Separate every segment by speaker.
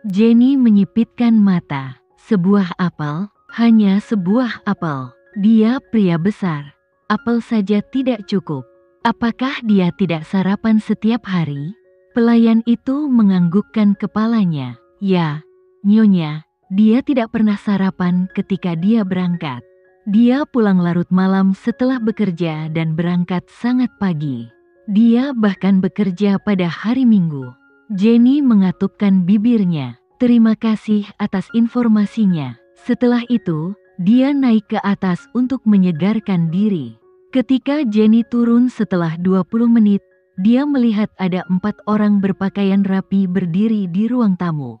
Speaker 1: Jenny menyipitkan mata. Sebuah apel, hanya sebuah apel. Dia pria besar. Apel saja tidak cukup. Apakah dia tidak sarapan setiap hari? Pelayan itu menganggukkan kepalanya. Ya, Nyonya, dia tidak pernah sarapan ketika dia berangkat. Dia pulang larut malam setelah bekerja dan berangkat sangat pagi. Dia bahkan bekerja pada hari Minggu. Jenny mengatupkan bibirnya. Terima kasih atas informasinya. Setelah itu, dia naik ke atas untuk menyegarkan diri. Ketika Jenny turun setelah 20 menit, dia melihat ada 4 orang berpakaian rapi berdiri di ruang tamu.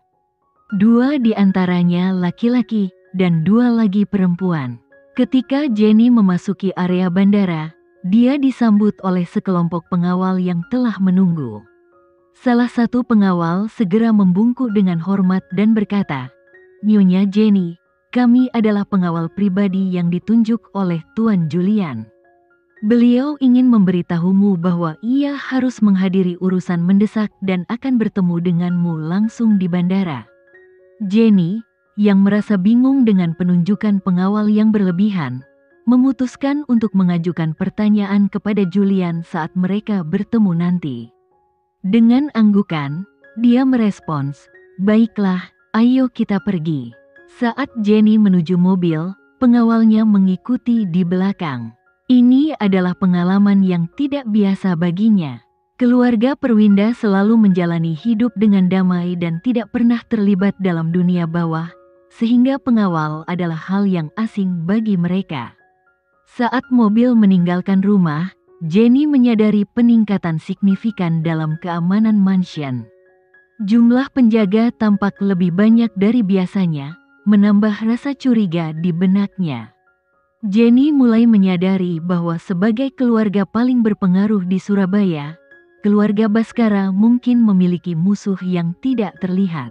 Speaker 1: 2 di antaranya laki-laki dan 2 lagi perempuan. Ketika Jenny memasuki area bandara, dia disambut oleh sekelompok pengawal yang telah menunggu. Salah satu pengawal segera membungkuk dengan hormat dan berkata, "Nyonya Jenny, kami adalah pengawal pribadi yang ditunjuk oleh Tuan Julian. Beliau ingin memberitahumu bahwa ia harus menghadiri urusan mendesak dan akan bertemu denganmu langsung di bandara." Jenny, yang merasa bingung dengan penunjukan pengawal yang berlebihan, memutuskan untuk mengajukan pertanyaan kepada Julian saat mereka bertemu nanti. Dengan anggukan, dia merespons, "Baiklah, ayo kita pergi." Saat Jenny menuju mobil, pengawalnya mengikuti di belakang. Ini adalah pengalaman yang tidak biasa baginya. Keluarga Perwinda selalu menjalani hidup dengan damai dan tidak pernah terlibat dalam dunia bawah, sehingga pengawal adalah hal yang asing bagi mereka. Saat mobil meninggalkan rumah, Jenny menyadari peningkatan signifikan dalam keamanan mansion. Jumlah penjaga tampak lebih banyak dari biasanya, menambah rasa curiga di benaknya. Jenny mulai menyadari bahwa sebagai keluarga paling berpengaruh di Surabaya, keluarga Baskara mungkin memiliki musuh yang tidak terlihat.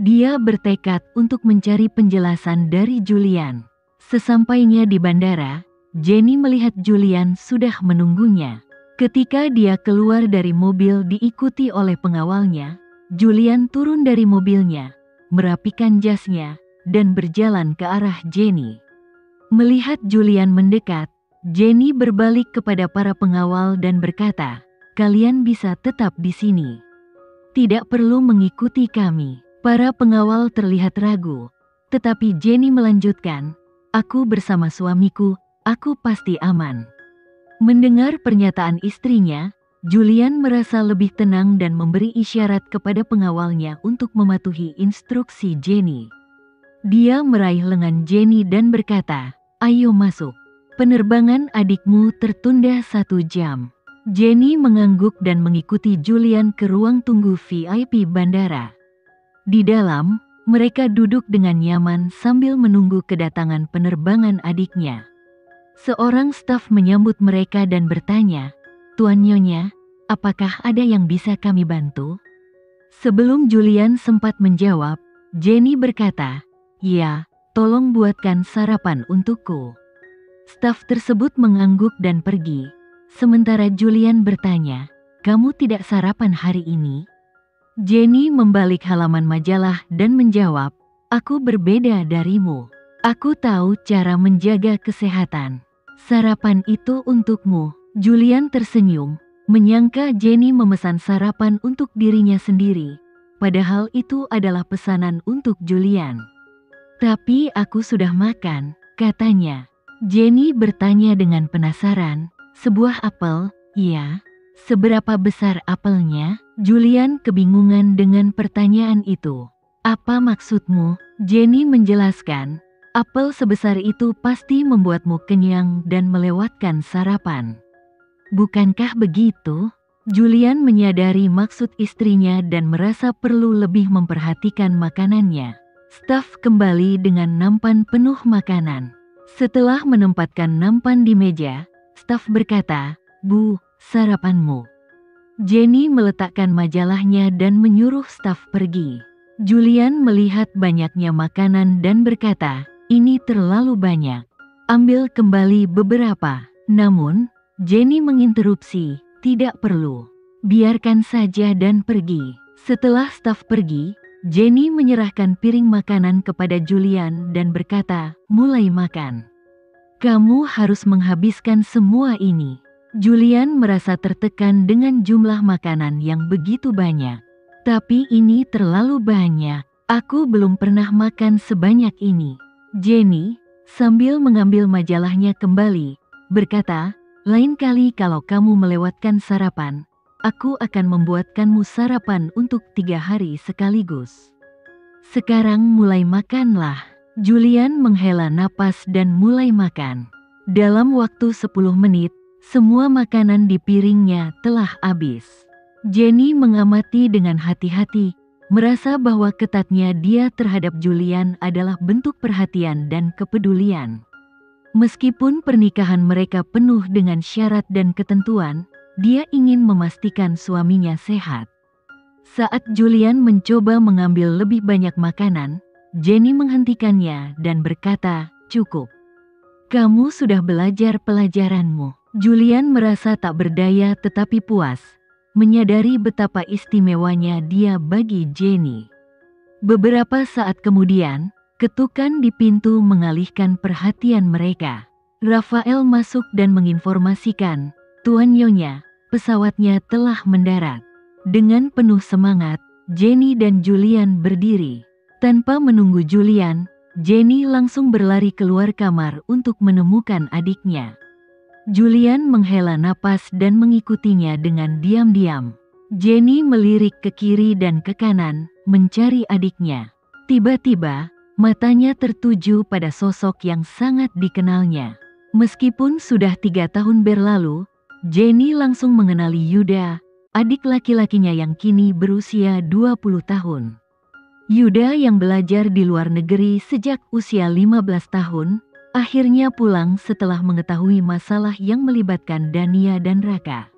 Speaker 1: Dia bertekad untuk mencari penjelasan dari Julian. Sesampainya di bandara, Jenny melihat Julian sudah menunggunya. Ketika dia keluar dari mobil diikuti oleh pengawalnya, Julian turun dari mobilnya, merapikan jasnya, dan berjalan ke arah Jenny. Melihat Julian mendekat, Jenny berbalik kepada para pengawal dan berkata, "Kalian bisa tetap di sini. Tidak perlu mengikuti kami." Para pengawal terlihat ragu, tetapi Jenny melanjutkan, "Aku bersama suamiku, aku pasti aman." Mendengar pernyataan istrinya, Julian merasa lebih tenang dan memberi isyarat kepada pengawalnya untuk mematuhi instruksi Jenny. Dia meraih lengan Jenny dan berkata, "Ayo masuk. Penerbangan adikmu tertunda 1 jam." Jenny mengangguk dan mengikuti Julian ke ruang tunggu VIP bandara. Di dalam, mereka duduk dengan nyaman sambil menunggu kedatangan penerbangan adiknya. Seorang staf menyambut mereka dan bertanya, "Tuan Nyonya, apakah ada yang bisa kami bantu?" Sebelum Julian sempat menjawab, Jenny berkata, "Ya, tolong buatkan sarapan untukku." Staf tersebut mengangguk dan pergi. Sementara Julian bertanya, "Kamu tidak sarapan hari ini?" Jenny membalik halaman majalah dan menjawab, "Aku berbeda darimu. Aku tahu cara menjaga kesehatan. Sarapan itu untukmu." Julian tersenyum, menyangka Jenny memesan sarapan untuk dirinya sendiri, padahal itu adalah pesanan untuk Julian. "Tapi aku sudah makan," katanya. Jenny bertanya dengan penasaran, "Sebuah apel, ya? Seberapa besar apelnya?" Julian kebingungan dengan pertanyaan itu. "Apa maksudmu?" Jenny menjelaskan, "Apel sebesar itu pasti membuatmu kenyang dan melewatkan sarapan. Bukankah begitu?" Julian menyadari maksud istrinya dan merasa perlu lebih memperhatikan makanannya. Staf kembali dengan nampan penuh makanan. Setelah menempatkan nampan di meja, staf berkata, "Bu, sarapanmu." Jenny meletakkan majalahnya dan menyuruh staf pergi. Julian melihat banyaknya makanan dan berkata, "Ini terlalu banyak. Ambil kembali beberapa." Namun, Jenny menginterupsi, "Tidak perlu. Biarkan saja dan pergi." Setelah staf pergi, Jenny menyerahkan piring makanan kepada Julian dan berkata, "Mulai makan. Kamu harus menghabiskan semua ini." Julian merasa tertekan dengan jumlah makanan yang begitu banyak. "Tapi ini terlalu banyak. Aku belum pernah makan sebanyak ini." Jenny, sambil mengambil majalahnya kembali, berkata, "Lain kali kalau kamu melewatkan sarapan, aku akan membuatkanmu sarapan untuk 3 hari sekaligus. Sekarang mulai makanlah." Julian menghela napas dan mulai makan. Dalam waktu 10 menit, semua makanan di piringnya telah habis. Jenny mengamati dengan hati-hati, merasa bahwa ketatnya dia terhadap Julian adalah bentuk perhatian dan kepedulian. Meskipun pernikahan mereka penuh dengan syarat dan ketentuan, dia ingin memastikan suaminya sehat. Saat Julian mencoba mengambil lebih banyak makanan, Jenny menghentikannya dan berkata, "Cukup. Kamu sudah belajar pelajaranmu." Julian merasa tak berdaya tetapi puas, menyadari betapa istimewanya dia bagi Jenny. Beberapa saat kemudian, ketukan di pintu mengalihkan perhatian mereka. Rafael masuk dan menginformasikan, "Tuan Nyonya, pesawatnya telah mendarat." Dengan penuh semangat, Jenny dan Julian berdiri. Tanpa menunggu Julian, Jenny langsung berlari keluar kamar untuk menemukan adiknya. Julian menghela napas dan mengikutinya dengan diam-diam. Jenny melirik ke kiri dan ke kanan, mencari adiknya. Tiba-tiba, matanya tertuju pada sosok yang sangat dikenalnya. Meskipun sudah 3 tahun berlalu, Jenny langsung mengenali Yuda, adik laki-lakinya yang kini berusia 20 tahun. Yuda yang belajar di luar negeri sejak usia 15 tahun, akhirnya pulang setelah mengetahui masalah yang melibatkan Dania dan Raka.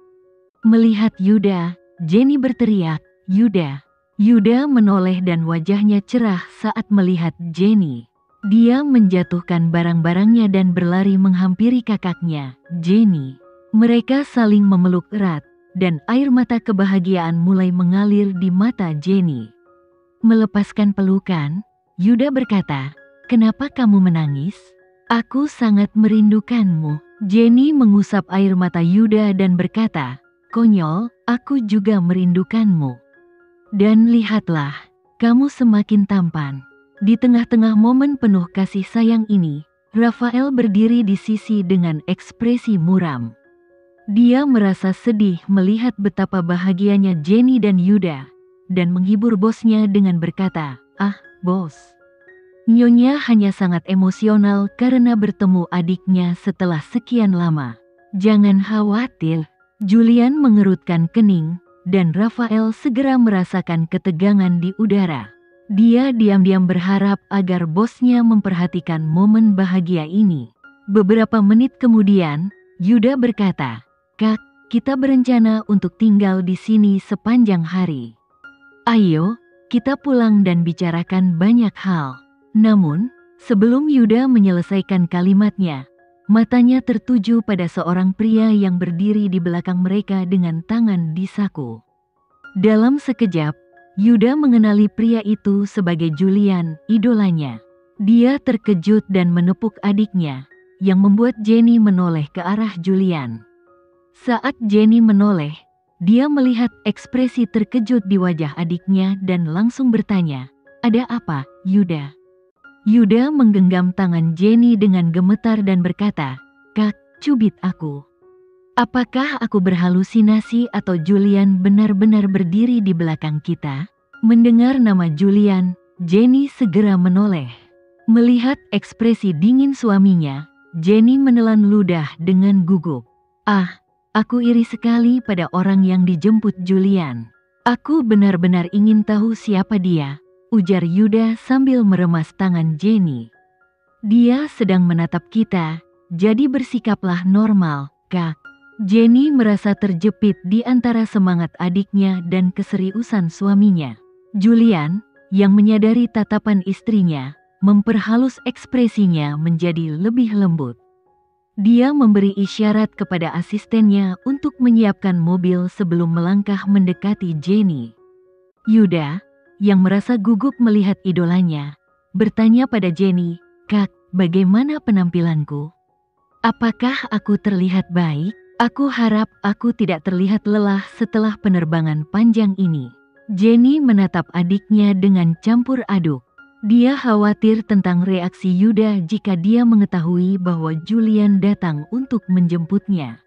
Speaker 1: Melihat Yuda, Jenny berteriak, "Yuda!" Yuda menoleh dan wajahnya cerah saat melihat Jenny. Dia menjatuhkan barang-barangnya dan berlari menghampiri kakaknya, Jenny. Mereka saling memeluk erat, dan air mata kebahagiaan mulai mengalir di mata Jenny. Melepaskan pelukan, Yuda berkata, "Kenapa kamu menangis? Aku sangat merindukanmu." Jenny mengusap air mata Yuda dan berkata, "Konyol, aku juga merindukanmu. Dan lihatlah, kamu semakin tampan." Di tengah-tengah momen penuh kasih sayang ini, Rafael berdiri di sisi dengan ekspresi muram. Dia merasa sedih melihat betapa bahagianya Jenny dan Yuda, dan menghibur bosnya dengan berkata, "Ah, bos. Nyonya hanya sangat emosional karena bertemu adiknya setelah sekian lama. Jangan khawatir." Julian mengerutkan kening, dan Rafael segera merasakan ketegangan di udara. Dia diam-diam berharap agar bosnya memperhatikan momen bahagia ini. Beberapa menit kemudian, Yuda berkata, "Kak, kita berencana untuk tinggal di sini sepanjang hari. Ayo, kita pulang dan bicarakan banyak hal." Namun, sebelum Yuda menyelesaikan kalimatnya, matanya tertuju pada seorang pria yang berdiri di belakang mereka dengan tangan di saku. Dalam sekejap, Yuda mengenali pria itu sebagai Julian, idolanya. Dia terkejut dan menepuk adiknya, yang membuat Jenny menoleh ke arah Julian. Saat Jenny menoleh, dia melihat ekspresi terkejut di wajah adiknya dan langsung bertanya, "Ada apa, Yuda?" Yuda menggenggam tangan Jenny dengan gemetar dan berkata, "Kak, cubit aku. Apakah aku berhalusinasi atau Julian benar-benar berdiri di belakang kita?" Mendengar nama Julian, Jenny segera menoleh. Melihat ekspresi dingin suaminya, Jenny menelan ludah dengan gugup. "Ah, aku iri sekali pada orang yang dijemput Julian. Aku benar-benar ingin tahu siapa dia," ujar Yuda sambil meremas tangan Jenny. "Dia sedang menatap kita, jadi bersikaplah normal, Kak." Jenny merasa terjepit di antara semangat adiknya dan keseriusan suaminya. Julian, yang menyadari tatapan istrinya, memperhalus ekspresinya menjadi lebih lembut. Dia memberi isyarat kepada asistennya untuk menyiapkan mobil sebelum melangkah mendekati Jenny. "Yuda, yang merasa gugup melihat idolanya, bertanya pada Jenny, "Kak, bagaimana penampilanku? Apakah aku terlihat baik? Aku harap aku tidak terlihat lelah setelah penerbangan panjang ini." Jenny menatap adiknya dengan campur aduk. Dia khawatir tentang reaksi Yuda jika dia mengetahui bahwa Julian datang untuk menjemputnya.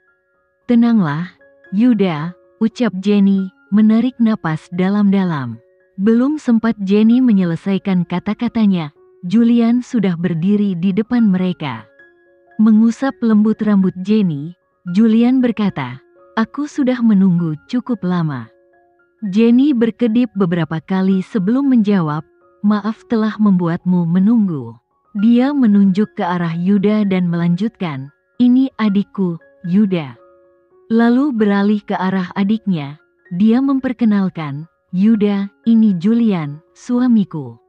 Speaker 1: "Tenanglah, Yuda," ucap Jenny, menarik napas dalam-dalam. Belum sempat Jenny menyelesaikan kata-katanya, Julian sudah berdiri di depan mereka. Mengusap lembut rambut Jenny, Julian berkata, "Aku sudah menunggu cukup lama." Jenny berkedip beberapa kali sebelum menjawab, "Maaf telah membuatmu menunggu." Dia menunjuk ke arah Yuda dan melanjutkan, "Ini adikku, Yuda." Lalu beralih ke arah adiknya, dia memperkenalkan, "Yuda, ini Julian, suamiku."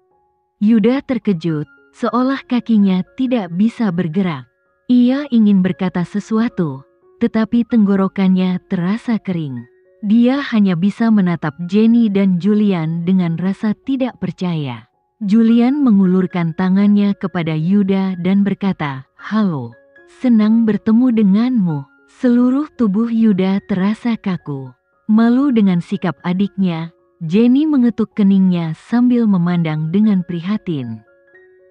Speaker 1: Yuda terkejut, seolah kakinya tidak bisa bergerak. Ia ingin berkata sesuatu, tetapi tenggorokannya terasa kering. Dia hanya bisa menatap Jenny dan Julian dengan rasa tidak percaya. Julian mengulurkan tangannya kepada Yuda dan berkata, "Halo, senang bertemu denganmu." Seluruh tubuh Yuda terasa kaku. Malu dengan sikap adiknya, Jenny mengetuk keningnya sambil memandang dengan prihatin.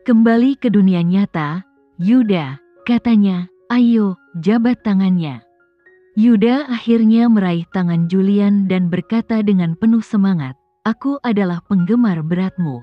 Speaker 1: "Kembali ke dunia nyata, Yuda," katanya, "ayo, jabat tangannya." Yuda akhirnya meraih tangan Julian dan berkata dengan penuh semangat, "Aku adalah penggemar beratmu.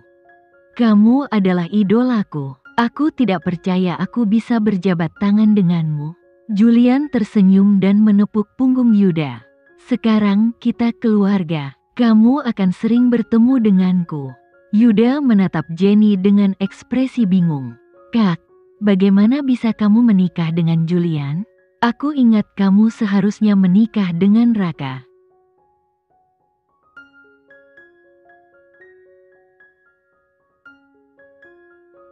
Speaker 1: Kamu adalah idolaku. Aku tidak percaya aku bisa berjabat tangan denganmu." Julian tersenyum dan menepuk punggung Yuda. "Sekarang kita keluarga. Kamu akan sering bertemu denganku." Yuda menatap Jenny dengan ekspresi bingung. "Kak, bagaimana bisa kamu menikah dengan Julian? Aku ingat kamu seharusnya menikah dengan Raka."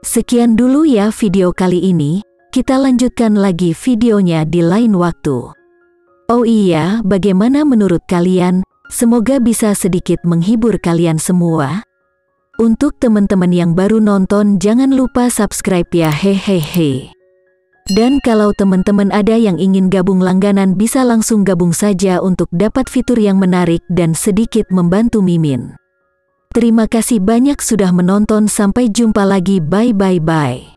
Speaker 2: Sekian dulu ya video kali ini. Kita lanjutkan lagi videonya di lain waktu. Oh iya, bagaimana menurut kalian? Semoga bisa sedikit menghibur kalian semua. Untuk teman-teman yang baru nonton, jangan lupa subscribe ya, hehehe. Dan kalau teman-teman ada yang ingin gabung langganan, bisa langsung gabung saja untuk dapat fitur yang menarik dan sedikit membantu Mimin. Terima kasih banyak sudah menonton, sampai jumpa lagi, bye.